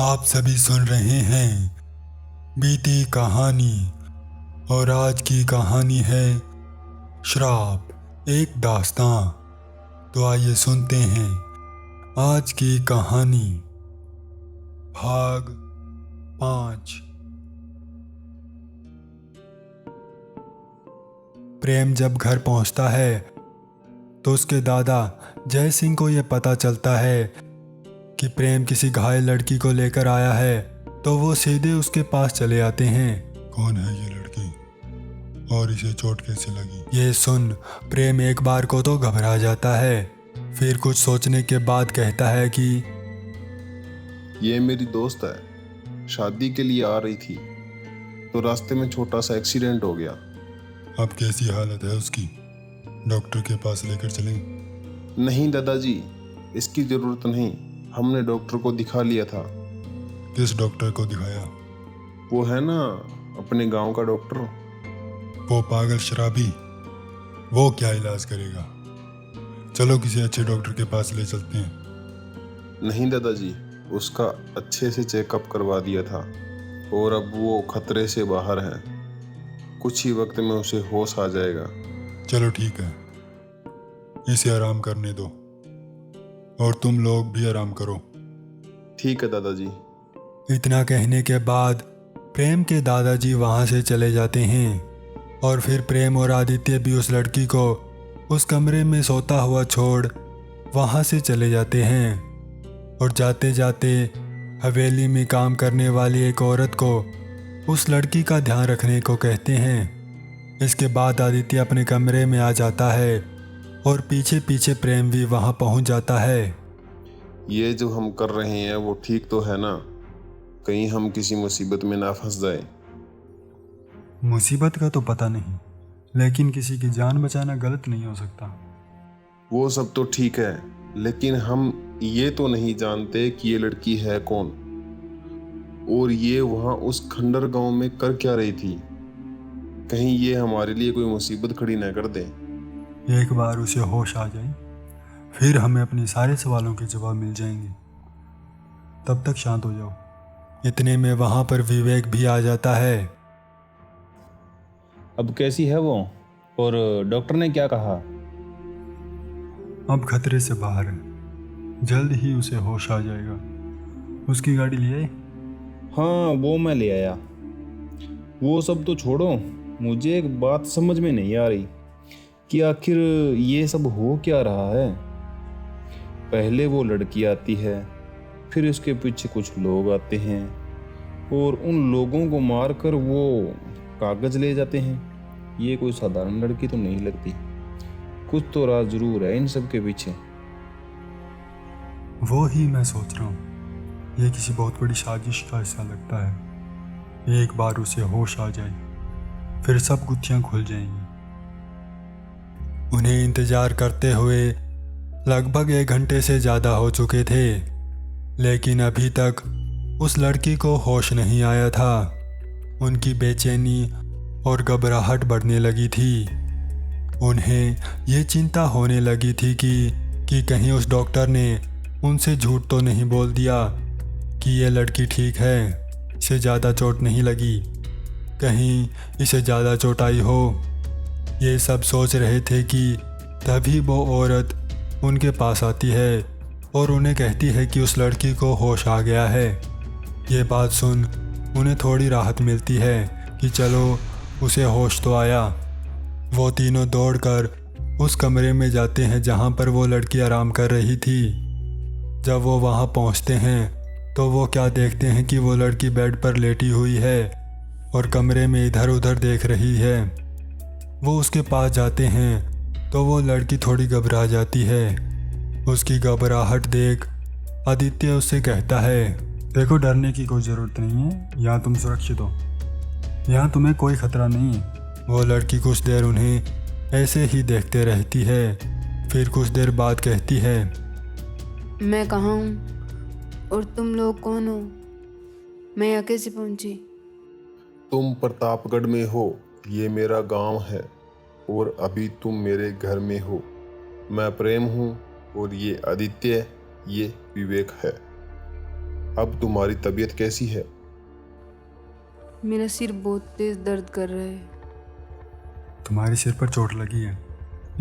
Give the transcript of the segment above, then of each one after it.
आप सभी सुन रहे हैं बीती कहानी और आज की कहानी है श्राप एक दास्तां। तो आइए सुनते हैं आज की कहानी भाग 5। प्रेम जब घर पहुंचता है तो उसके दादा जय सिंह को यह पता चलता है कि प्रेम किसी घायल लड़की को लेकर आया है, तो वो सीधे उसके पास चले आते हैं। कौन है ये लड़की और इसे चोट कैसे लगी? ये सुन प्रेम एक बार को तो घबरा जाता है, फिर कुछ सोचने के बाद कहता है कि ये मेरी दोस्त है, शादी के लिए आ रही थी तो रास्ते में छोटा सा एक्सीडेंट हो गया। अब कैसी हालत है उसकी? डॉक्टर के पास लेकर चलें? नहीं दादाजी, इसकी जरूरत नहीं, हमने डॉक्टर को दिखा लिया था। किस डॉक्टर को दिखाया? वो है ना अपने गांव का डॉक्टर। वो पागल शराबी, वो क्या इलाज करेगा? चलो किसी अच्छे डॉक्टर के पास ले चलते हैं। नहीं दादाजी, उसका अच्छे से चेकअप करवा दिया था और अब वो खतरे से बाहर है। कुछ ही वक्त में उसे होश आ जाएगा। चलो ठीक है, इसे आराम करने दो और तुम लोग भी आराम करो। ठीक है दादाजी। इतना कहने के बाद प्रेम के दादाजी वहाँ से चले जाते हैं और फिर प्रेम और आदित्य भी उस लड़की को उस कमरे में सोता हुआ छोड़ वहाँ से चले जाते हैं और जाते जाते हवेली में काम करने वाली एक औरत को उस लड़की का ध्यान रखने को कहते हैं। इसके बाद आदित्य अपने कमरे में आ जाता है और पीछे पीछे प्रेम भी वहाँ पहुँच जाता है। ये जो हम कर रहे हैं वो ठीक तो है ना? कहीं हम किसी मुसीबत में ना फंस जाए। मुसीबत का तो पता नहीं, लेकिन किसी की जान बचाना गलत नहीं हो सकता। वो सब तो ठीक है, लेकिन हम ये तो नहीं जानते कि ये लड़की है कौन और ये वहाँ उस खंडर गांव में कर क्या रही थी। कहीं ये हमारे लिए कोई मुसीबत खड़ी न कर दे। एक बार उसे होश आ जाए, फिर हमें अपने सारे सवालों के जवाब मिल जाएंगे। तब तक शांत हो जाओ। इतने में वहाँ पर विवेक भी आ जाता है। अब कैसी है वो और डॉक्टर ने क्या कहा? अब खतरे से बाहर है, जल्द ही उसे होश आ जाएगा। उसकी गाड़ी ले आए? हाँ, वो मैं ले आया। वो सब तो छोड़ो, मुझे एक बात समझ में नहीं आ रही कि आखिर ये सब हो क्या रहा है। पहले वो लड़की आती है, फिर उसके पीछे कुछ लोग आते हैं और उन लोगों को मारकर वो कागज ले जाते हैं। ये कोई साधारण लड़की तो नहीं लगती, कुछ तो राज जरूर है इन सब के पीछे। वो ही मैं सोच रहा हूँ, ये किसी बहुत बड़ी साजिश का हिस्सा लगता है। एक बार उसे होश आ जाए, फिर सब गुत्थियाँ खुल जाएंगी। उन्हें इंतजार करते हुए लगभग 1 घंटे से ज़्यादा हो चुके थे, लेकिन अभी तक उस लड़की को होश नहीं आया था। उनकी बेचैनी और घबराहट बढ़ने लगी थी। उन्हें ये चिंता होने लगी थी कि कहीं उस डॉक्टर ने उनसे झूठ तो नहीं बोल दिया कि ये लड़की ठीक है, इसे ज़्यादा चोट नहीं लगी, कहीं इसे ज़्यादा चोट आई हो। ये सब सोच रहे थे कि तभी वो औरत उनके पास आती है और उन्हें कहती है कि उस लड़की को होश आ गया है। ये बात सुन उन्हें थोड़ी राहत मिलती है कि चलो उसे होश तो आया। वो तीनों दौड़कर उस कमरे में जाते हैं जहाँ पर वो लड़की आराम कर रही थी। जब वो वहाँ पहुँचते हैं तो वो क्या देखते हैं कि वो लड़की बेड पर लेटी हुई है और कमरे में इधर उधर देख रही है। वो उसके पास जाते हैं तो वो लड़की थोड़ी घबरा जाती है। उसकी घबराहट देख आदित्य उससे कहता है, देखो डरने की कोई ज़रूरत नहीं है, यहाँ तुम सुरक्षित हो, यहाँ तुम्हें कोई खतरा नहीं है। वो लड़की कुछ देर उन्हें ऐसे ही देखते रहती है, फिर कुछ देर बाद कहती है, मैं कहाँ हूँ और तुम लोग कौन हो? मैं यहाँ कैसे पहुँची? तुम प्रतापगढ़ में हो, ये मेरा गांव है और अभी तुम मेरे घर में हो। मैं प्रेम हूँ और ये आदित्य, ये विवेक है। अब तुम्हारी तबीयत कैसी है? मेरा सिर बहुत तेज दर्द कर रहा है। तुम्हारे सिर पर चोट लगी है,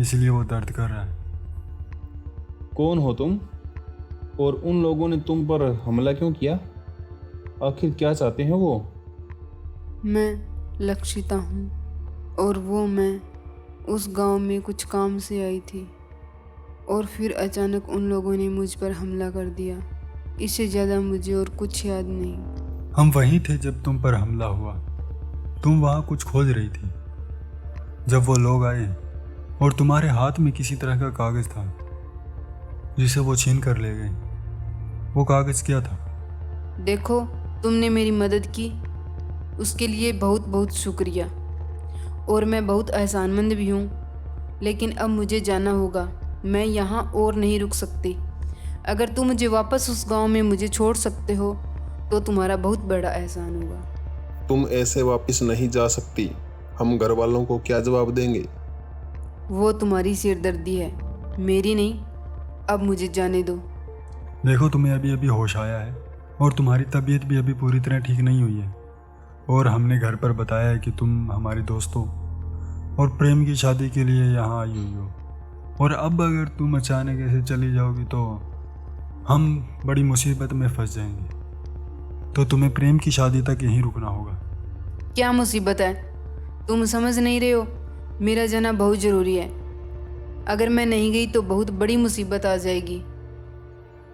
इसलिए वो दर्द कर रहा है। कौन हो तुम? और उन लोगों ने तुम पर हमला क्यों किया? आखिर क्या चाहते हैं वो? मैं लक्षिता हूँ और मैं उस गांव में कुछ काम से आई थी और फिर अचानक उन लोगों ने मुझ पर हमला कर दिया। इससे ज़्यादा मुझे और कुछ याद नहीं। हम वहीं थे जब तुम पर हमला हुआ। तुम वहाँ कुछ खोज रही थी जब वो लोग आए और तुम्हारे हाथ में किसी तरह का कागज़ था जिसे वो छीन कर ले गए। वो कागज़ क्या था? देखो, तुमने मेरी मदद की, उसके लिए बहुत बहुत शुक्रिया। और मैं बहुत एहसानमंद भी हूँ, लेकिन अब मुझे जाना होगा। मैं यहाँ और नहीं रुक सकती। अगर तुम मुझे वापस उस गांव में मुझे छोड़ सकते हो तो तुम्हारा बहुत बड़ा एहसान होगा। तुम ऐसे वापस नहीं जा सकती। हम घर वालों को क्या जवाब देंगे? वो तुम्हारी सिरदर्दी है, मेरी नहीं। अब मुझे जाने दो। देखो, तुम्हें अभी अभी होश आया है और तुम्हारी तबीयत भी अभी पूरी तरह ठीक नहीं हुई है। और हमने घर पर बताया है कि तुम हमारे दोस्तों और प्रेम की शादी के लिए यहाँ आई हुई हो। और अब अगर तुम अचानक ऐसे चली जाओगी तो हम बड़ी मुसीबत में फंस जाएंगे। तो तुम्हें प्रेम की शादी तक यहीं रुकना होगा। क्या मुसीबत है? तुम समझ नहीं रहे हो। मेरा जाना बहुत ज़रूरी है। अगर मैं नहीं गई तो बहुत बड़ी मुसीबत आ जाएगी।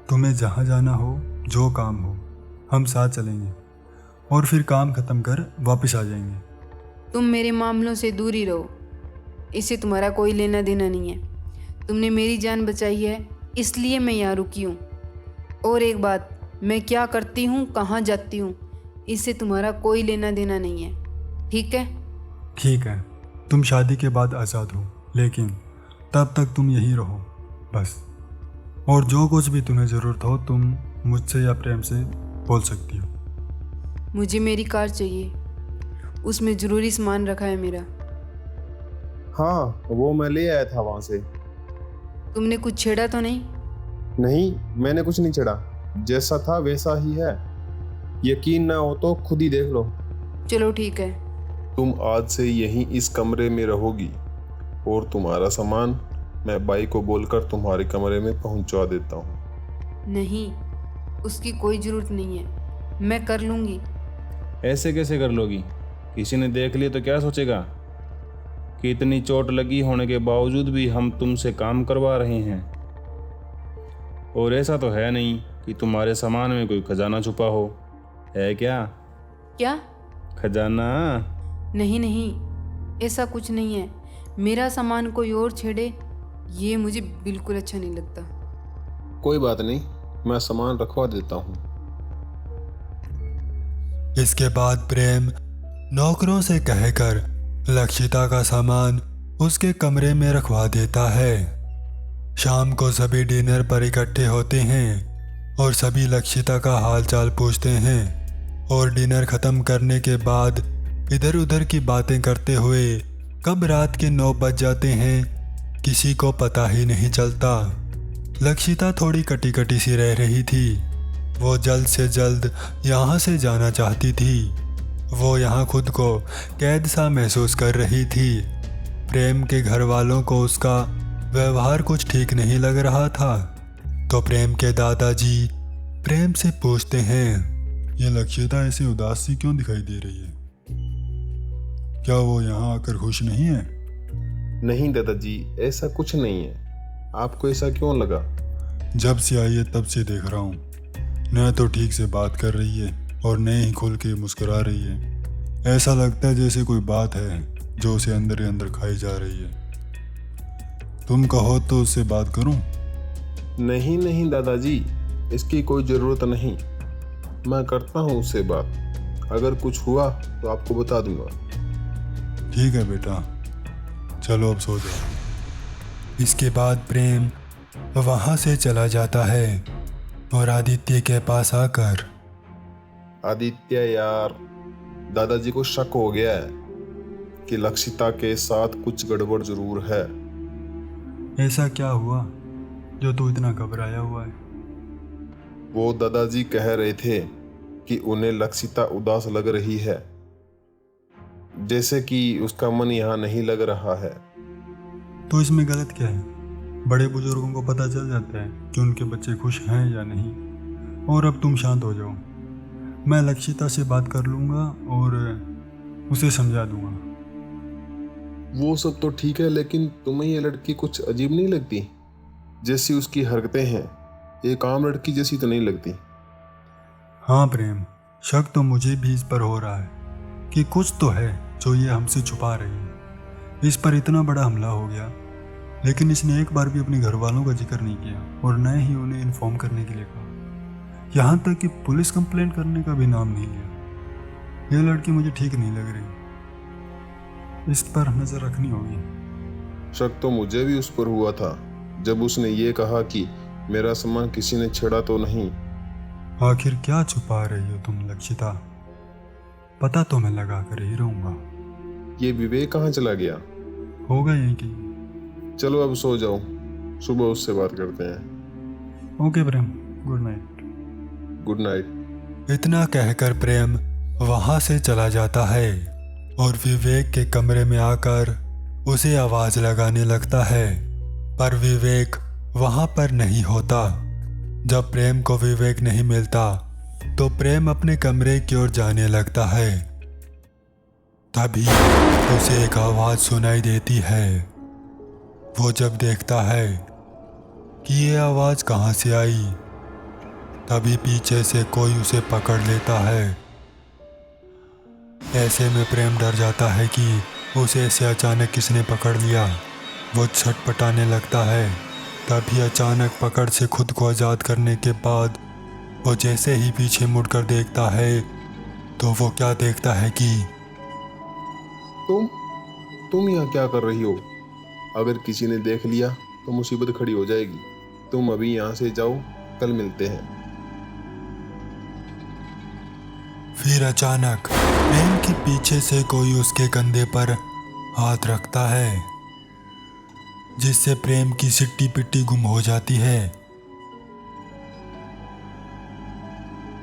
तुम्हें जहाँ जाना हो, जो काम हो, हम साथ चलेंगे और फिर काम ख़त्म कर वापस आ जाएंगे। तुम मेरे मामलों से दूर ही रहो, इससे तुम्हारा कोई लेना देना नहीं है। तुमने मेरी जान बचाई है, इसलिए मैं यहाँ रुकी हूँ। और एक बात, मैं क्या करती हूँ, कहाँ जाती हूँ, इससे तुम्हारा कोई लेना देना नहीं है। ठीक है? ठीक है, तुम शादी के बाद आज़ाद हो, लेकिन तब तक तुम यहीं रहो बस। और जो कुछ भी तुम्हें ज़रूरत हो तुम मुझसे या प्रेम से बोल सकती हो। मुझे मेरी कार चाहिए, उसमें ज़रूरी सामान रखा है मेरा। हाँ, वो मैं ले आया था वहां से। तुमने कुछ छेड़ा तो नहीं? नहीं, मैंने कुछ नहीं चढ़ा। जैसा था वैसा ही है। यकीन ना हो तो खुद ही देख लो। चलो ठीक है। तुम आज से यहीं इस कमरे में रहोगी और तुम्हारा सामान मैं बाई को बोलकर तुम्हारे कमरे में पहुंचा देता हूँ। नहीं, उसकी कोई ज़रूरत नहीं है, मैं कर लूँगी। ऐसे कैसे कर लोगी? किसी ने देख लिया तो क्या सोचेगा कि इतनी चोट लगी होने के बावजूद भी हम तुमसे काम करवा रहे हैं। और ऐसा तो है नहीं कि तुम्हारे सामान में कोई खजाना छुपा हो, है क्या? क्या? खजाना? नहीं नहीं, ऐसा कुछ नहीं है। मेरा सामान कोई और छेड़े, ये मुझे बिल्कुल अच्छा नहीं लगता। कोई बात नहीं, मैं सामान रखवा देता हूँ। इसके बाद प्रेम नौकरों से कहकर लक्षिता का सामान उसके कमरे में रखवा देता है। शाम को सभी डिनर पर इकट्ठे होते हैं और सभी लक्षिता का हालचाल पूछते हैं। और डिनर ख़त्म करने के बाद इधर उधर की बातें करते हुए कब रात के 9 बज जाते हैं किसी को पता ही नहीं चलता। लक्षिता थोड़ी कटी कटी सी रह रही थी। वो जल्द से जल्द यहाँ से जाना चाहती थी। वो यहाँ खुद को कैद सा महसूस कर रही थी। प्रेम के घर वालों को उसका व्यवहार कुछ ठीक नहीं लग रहा था। तो प्रेम के दादाजी प्रेम से पूछते हैं, ये लक्षिता ऐसी उदास सी क्यों दिखाई दे रही है? क्या वो यहाँ आकर खुश नहीं है? नहीं दादाजी, ऐसा कुछ नहीं है। आपको ऐसा क्यों लगा? जब से आई है तब से देख रहा हूँ, न तो ठीक से बात कर रही है और न ही खुल के मुस्कुरा रही है। ऐसा लगता है जैसे कोई बात है जो उसे अंदर ही अंदर खाई जा रही है। तुम कहो तो उससे बात करूं? नहीं नहीं दादाजी, इसकी कोई ज़रूरत नहीं। मैं करता हूँ उससे बात। अगर कुछ हुआ तो आपको बता दूंगा। ठीक है बेटा, चलो अब सो जाओ। इसके बाद प्रेम वहाँ से चला जाता है और आदित्य के पास आकर, आदित्य यार, दादाजी को शक हो गया है कि लक्षिता के साथ कुछ गड़बड़ जरूर है। ऐसा क्या हुआ जो तू इतना घबराया हुआ है? वो दादाजी कह रहे थे कि उन्हें लक्षिता उदास लग रही है, जैसे कि उसका मन यहाँ नहीं लग रहा है। तो इसमें गलत क्या है? बड़े बुजुर्गों को पता चल जाता है कि उनके बच्चे खुश हैं या नहीं। और अब तुम शांत हो जाओ। मैं लक्षिता से बात कर लूँगा और उसे समझा दूंगा। वो सब तो ठीक है, लेकिन तुम्हें ये लड़की कुछ अजीब नहीं लगती? जैसी उसकी हरकतें हैं, एक आम लड़की जैसी तो नहीं लगती। हाँ प्रेम, शक तो मुझे भी इस पर हो रहा है कि कुछ तो है जो ये हमसे छुपा रही है। इस पर इतना बड़ा हमला हो गया, लेकिन इसने एक बार भी अपने घर वालों का जिक्र नहीं किया और न ही उन्हें इन्फॉर्म करने के लिए कहा। यहाँ तक कि पुलिस कंप्लेंट करने का भी नाम नहीं लिया। यह लड़की मुझे ठीक नहीं लग रही। इस पर नजर रखनी होगी। शक तो मुझे भी उस पर हुआ था जब उसने ये कहा कि मेरा सामान किसी ने छेड़ा तो नहीं। आखिर क्या छुपा रही हो तुम लक्षिता? पता तो मैं लगा कर ही रहूंगा। ये विवेक कहाँ चला गया? होगा यहीं की। चलो अब सो जाओ, सुबह उससे बात करते हैं। ओके प्रेम, गुड नाइट। Good night. इतना कहकर प्रेम वहां से चला जाता है और विवेक के कमरे में आकर उसे आवाज लगाने लगता है, पर विवेक वहां पर नहीं होता। जब प्रेम को विवेक नहीं मिलता तो प्रेम अपने कमरे की ओर जाने लगता है। तभी उसे एक आवाज सुनाई देती है। वो जब देखता है कि ये आवाज कहां से आई, तभी पीछे से कोई उसे पकड़ लेता है। ऐसे में प्रेम डर जाता है कि उसे ऐसे अचानक किसने पकड़ लिया। वो छटपटाने लगता है। तभी अचानक पकड़ से खुद को आज़ाद करने के बाद वो जैसे ही पीछे मुड़कर देखता है तो वो क्या देखता है कि तुम यहाँ क्या कर रही हो? अगर किसी ने देख लिया तो मुसीबत खड़ी हो जाएगी। तुम अभी यहाँ से जाओ, कल मिलते हैं। फिर अचानक प्रेम के पीछे से कोई उसके कंधे पर हाथ रखता है, जिससे प्रेम की सिट्टी पिट्टी गुम हो जाती है।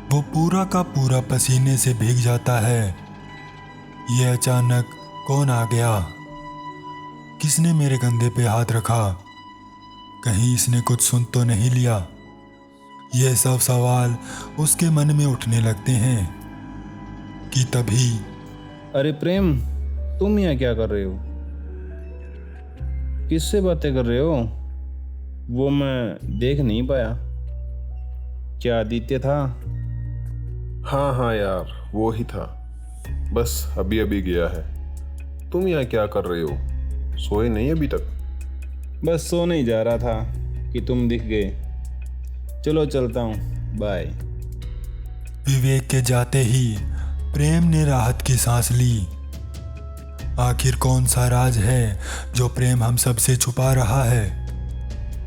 वो पूरा का पूरा पसीने से भीग जाता है। ये अचानक कौन आ गया? किसने मेरे कंधे पे हाथ रखा? कहीं इसने कुछ सुन तो नहीं लिया? ये सब सवाल उसके मन में उठने लगते हैं कि तभी अरे प्रेम, तुम यहाँ क्या कर रहे हो? किससे बातें कर रहे हो? वो मैं देख नहीं पाया। क्या आदित्य था? हाँ यार, वो ही था। बस अभी अभी गया है। तुम यहाँ क्या कर रहे हो? सोए नहीं अभी तक? बस सोने ही जा रहा था कि तुम दिख गए। चलो चलता हूँ, बाय। विवेक के जाते ही प्रेम ने राहत की सांस ली। आखिर कौन सा राज है जो प्रेम हम सबसे छुपा रहा है?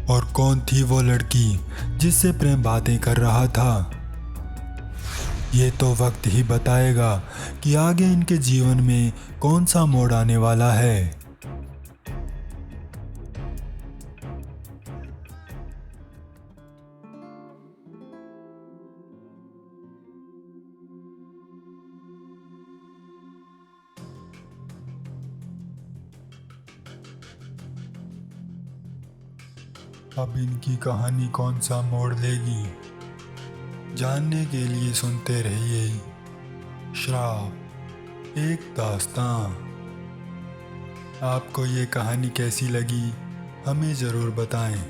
और कौन थी वो लड़की जिससे प्रेम बातें कर रहा था? ये तो वक्त ही बताएगा कि आगे इनके जीवन में कौन सा मोड़ आने वाला है। अब इनकी कहानी कौन सा मोड़ लेगी, जानने के लिए सुनते रहिए श्राप एक दास्तां। आपको ये कहानी कैसी लगी हमें ज़रूर बताएं।